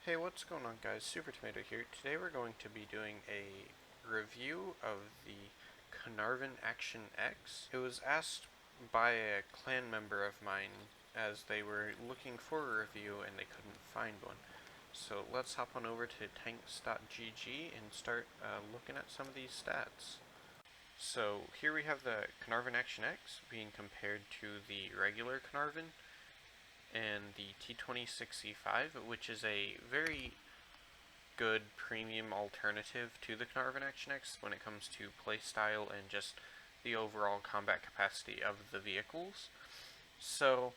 Hey, what's going on, guys? Super Tomato here. Today we're going to be doing a review of the Caernarvon AX. It was asked by a clan member of mine as they were looking for a review and they couldn't find one. So let's hop on over to tanks.gg and start looking at some of these stats. So here we have the Caernarvon AX being compared to the regular Caernarvon and the T26E5, which is a very good premium alternative to the Caernarvon AX when it comes to playstyle and just the overall combat capacity of the vehicles. So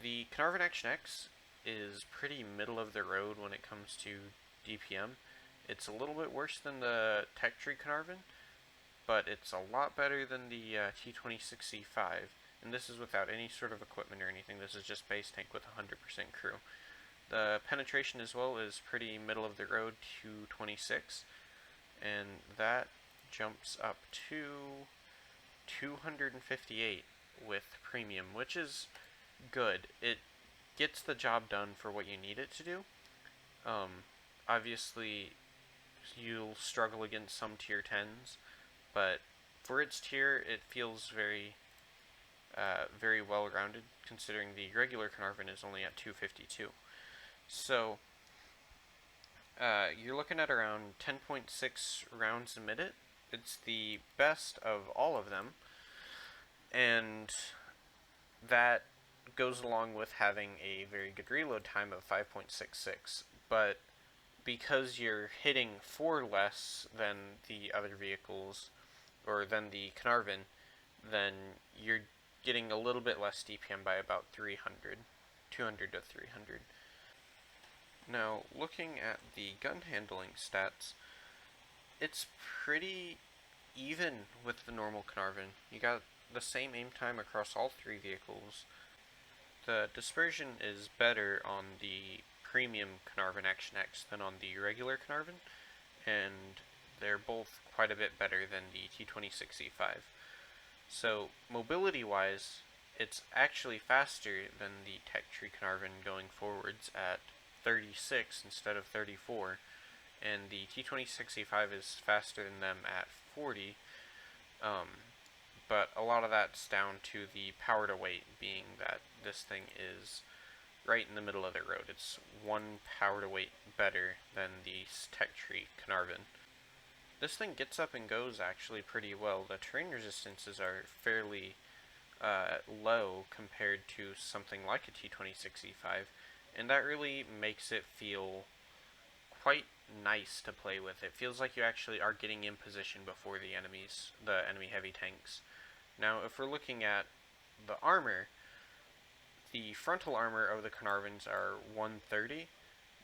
the Caernarvon AX is pretty middle of the road when it comes to DPM. It's a little bit worse than the Tech Tree Caernarvon, but it's a lot better than the T26E5. And this is without any sort of equipment or anything. This is just base tank with 100% crew. The penetration as well is pretty middle of the road, 226, and that jumps up to 258 with premium, which is good. It gets the job done for what you need it to do. Obviously, you'll struggle against some tier 10s, but for its tier, it feels very well-rounded, considering the regular Caernarvon is only at 252. So, you're looking at around 10.6 rounds a minute. It's the best of all of them, and that goes along with having a very good reload time of 5.66. But because you're hitting 4 less than the other vehicles, or than the Caernarvon, then you're getting a little bit less DPM by about 200 to 300. Now, looking at the gun handling stats, it's pretty even with the normal Caernarvon. You got the same aim time across all 3 vehicles. The dispersion is better on the premium Caernarvon AX than on the regular Caernarvon, and they're both quite a bit better than the T26E5. So, mobility-wise, it's actually faster than the Tech Tree Caernarvon going forwards at 36 instead of 34, and the T26E5 is faster than them at 40, but a lot of that's down to the power to weight, being that this thing is right in the middle of the road. It's 1 power to weight better than the Tech Tree Caernarvon. This thing gets up and goes actually pretty well. The terrain resistances are fairly low compared to something like a T26E5, and that really makes it feel quite nice to play with. It feels like you actually are getting in position before the enemy heavy tanks. Now, if we're looking at the armor, the frontal armor of the Caernarvons are 130.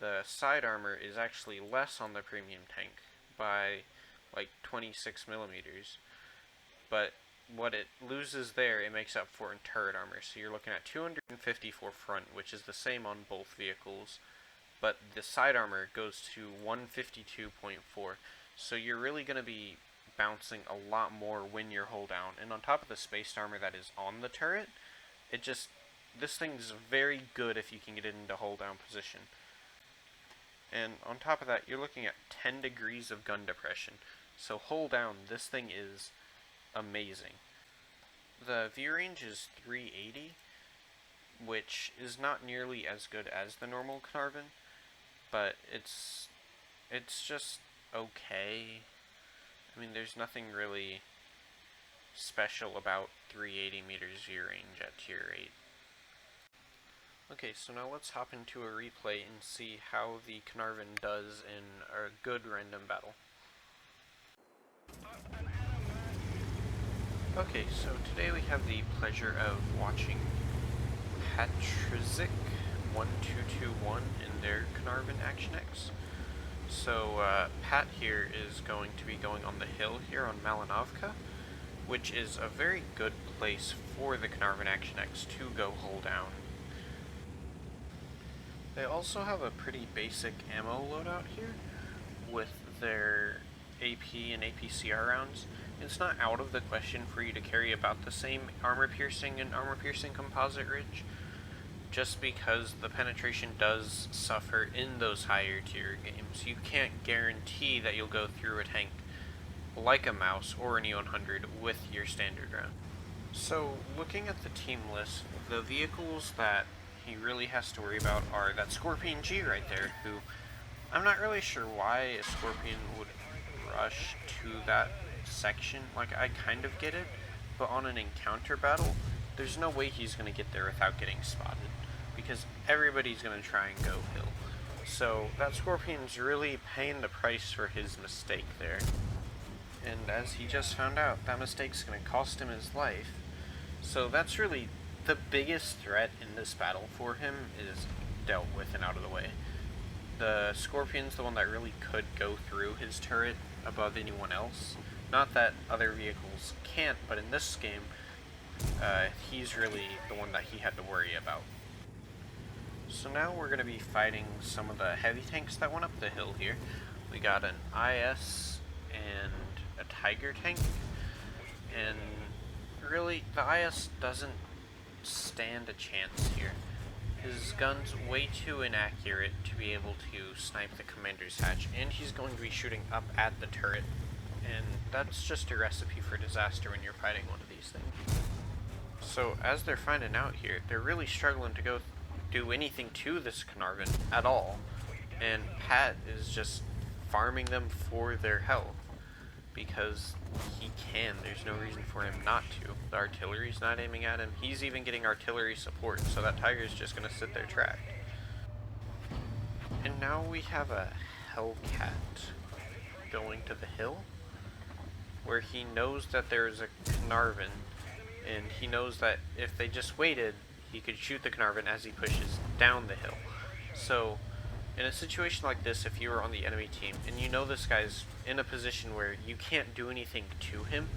The side armor is actually less on the premium tank by like 26 millimeters, but what it loses there, it makes up for in turret armor. So you're looking at 254 front, which is the same on both vehicles, but the side armor goes to 152.4. So you're really going to be bouncing a lot more when you're hull down. And on top of the spaced armor that is on the turret, this thing's very good if you can get it into hull down position. And on top of that, you're looking at 10 degrees of gun depression. So hull down, this thing is amazing. The view range is 380, which is not nearly as good as the normal Caernarvon, but it's just okay. I mean, there's nothing really special about 380 meters view range at tier 8. Okay, so now let's hop into a replay and see how the Caernarvon does in a good random battle. Okay, so today we have the pleasure of watching Patrizik1221 in their Caernarvon AX. So Pat here is going to be going on the hill here on Malinovka, which is a very good place for the Caernarvon AX to go hull down. They also have a pretty basic ammo loadout here with their AP and APCR rounds. It's not out of the question for you to carry about the same armor piercing and armor piercing composite ridge, just because the penetration does suffer in those higher tier games. You can't guarantee that you'll go through a tank like a Mouse or an E100 with your standard round. So, looking at the team list, the vehicles that he really has to worry about are that Scorpion G right there, who I'm not really sure why a Scorpion would rush to that section. Like, I kind of get it, but on an encounter battle, there's no way he's going to get there without getting spotted, because everybody's going to try and go hill. So that Scorpion's really paying the price for his mistake there. And as he just found out, that mistake's going to cost him his life. So that's really the biggest threat in this battle for him, is dealt with and out of the way. The Scorpion's the one that really could go through his turret above anyone else. Not that other vehicles can't, but in this game, he's really the one that he had to worry about. So now we're going to be fighting some of the heavy tanks that went up the hill here. We got an IS and a Tiger tank, and really the IS doesn't stand a chance here. His gun's way too inaccurate to be able to snipe the commander's hatch, and he's going to be shooting up at the turret, and that's just a recipe for disaster when you're fighting one of these things. So as they're finding out here, they're really struggling to go do anything to this Caernarvon at all, and Pat is just farming them for their health because he can. There's no reason for him not to. The artillery's not aiming at him. He's even getting artillery support, so that Tiger's just going to sit there trapped. And now we have a Hellcat going to the hill, where he knows that there's a Caernarvon, and he knows that if they just waited, he could shoot the Caernarvon as he pushes down the hill. So, in a situation like this, if you were on the enemy team, and you know this guy's in a position where you can't do anything to him,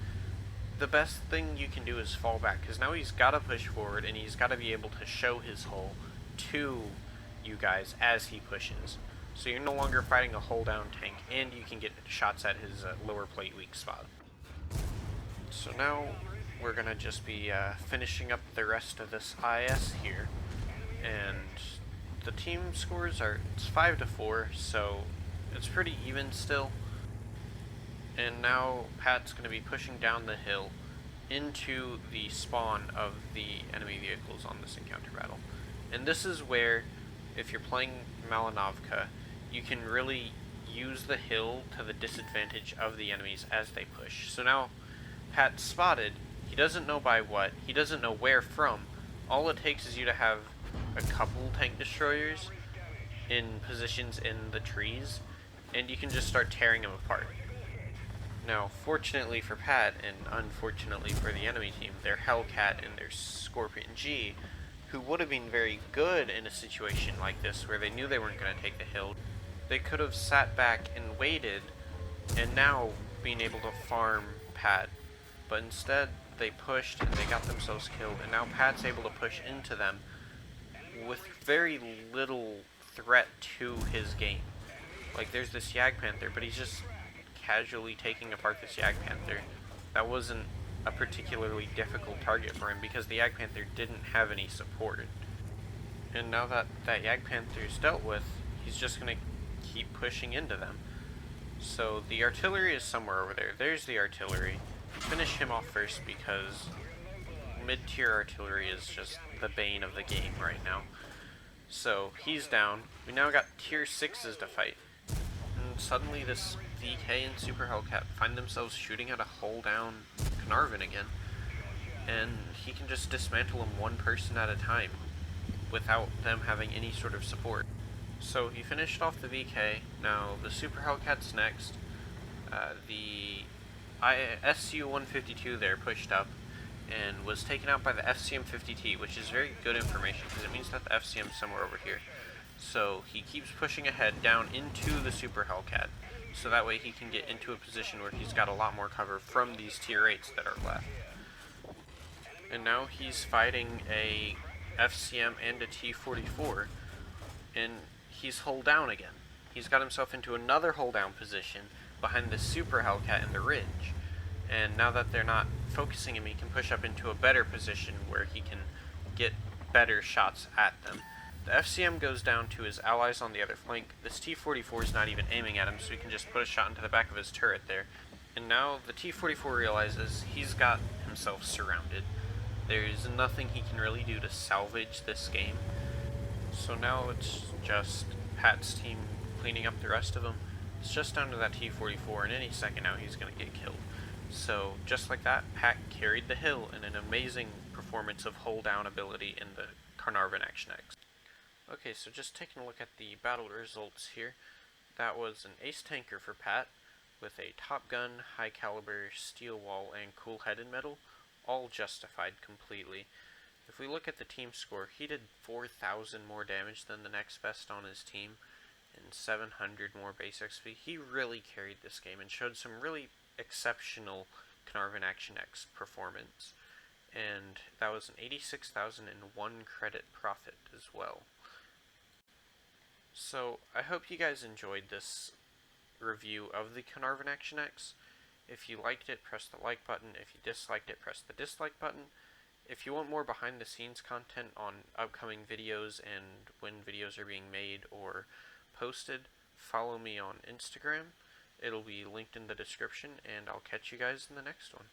the best thing you can do is fall back, because now he's got to push forward, and he's got to be able to show his hull to you guys as he pushes. So you're no longer fighting a hull down tank, and you can get shots at his lower plate weak spot. So now we're going to just be finishing up the rest of this IS here, and the team scores are, it's 5-4, so it's pretty even still. And now Pat's going to be pushing down the hill into the spawn of the enemy vehicles on this encounter battle. And this is where, if you're playing Malinovka, you can really use the hill to the disadvantage of the enemies as they push. So now Pat's spotted. He doesn't know by what, he doesn't know where from. All it takes is you to have a couple tank destroyers in positions in the trees, and you can just start tearing them apart. Now, fortunately for Pat, and unfortunately for the enemy team, their Hellcat and their Scorpion G, who would have been very good in a situation like this where they knew they weren't going to take the hill, they could have sat back and waited, and now being able to farm Pat. But instead, they pushed and they got themselves killed, and now Pat's able to push into them with very little threat to his game. Like, there's this Jagdpanther, but he's just casually taking apart this Jagdpanther. That wasn't a particularly difficult target for him because the Jagdpanther didn't have any support. And now that that Jagdpanther's dealt with, he's just going to keep pushing into them. So the artillery is somewhere over there. There's the artillery. Finish him off first because mid-tier artillery is just the bane of the game right now. So he's down. We now got tier 6s to fight. And suddenly this VK and Super Hellcat find themselves shooting at a hull down Caernarvon again. And he can just dismantle him one person at a time without them having any sort of support. So he finished off the VK. Now the Super Hellcat's next. The SU-152 there pushed up and was taken out by the FCM-50T, which is very good information because it means that the FCM's somewhere over here. So he keeps pushing ahead down into the Super Hellcat, so that way he can get into a position where he's got a lot more cover from these tier 8s that are left. And now he's fighting a FCM and a T-44, and he's hull down again. He's got himself into another hull down position behind the Super Hellcat in the ridge. And now that they're not focusing him, he can push up into a better position where he can get better shots at them. The FCM goes down to his allies on the other flank. This T-44 is not even aiming at him, so he can just put a shot into the back of his turret there. And now the T-44 realizes he's got himself surrounded. There's nothing he can really do to salvage this game. So now it's just Pat's team cleaning up the rest of them. It's just down to that T-44, and any second now he's going to get killed. So just like that, Pat carried the hill in an amazing performance of hull down ability in the Caernarvon AX. Okay, so just taking a look at the battle results here. That was an ace tanker for Pat, with a top gun, high caliber, steel wall, and cool headed medal, all justified completely. If we look at the team score, he did 4,000 more damage than the next best on his team, and 700 more base XP. He really carried this game and showed some really exceptional Caernarvon AX performance. And that was an 86,001 credit profit as well. So I hope you guys enjoyed this review of the Caernarvon AX. If you liked it, press the like button. If you disliked it, press the dislike button. If you want more behind the scenes content on upcoming videos and when videos are being made or posted, follow me on Instagram. It'll be linked in the description, and I'll catch you guys in the next one.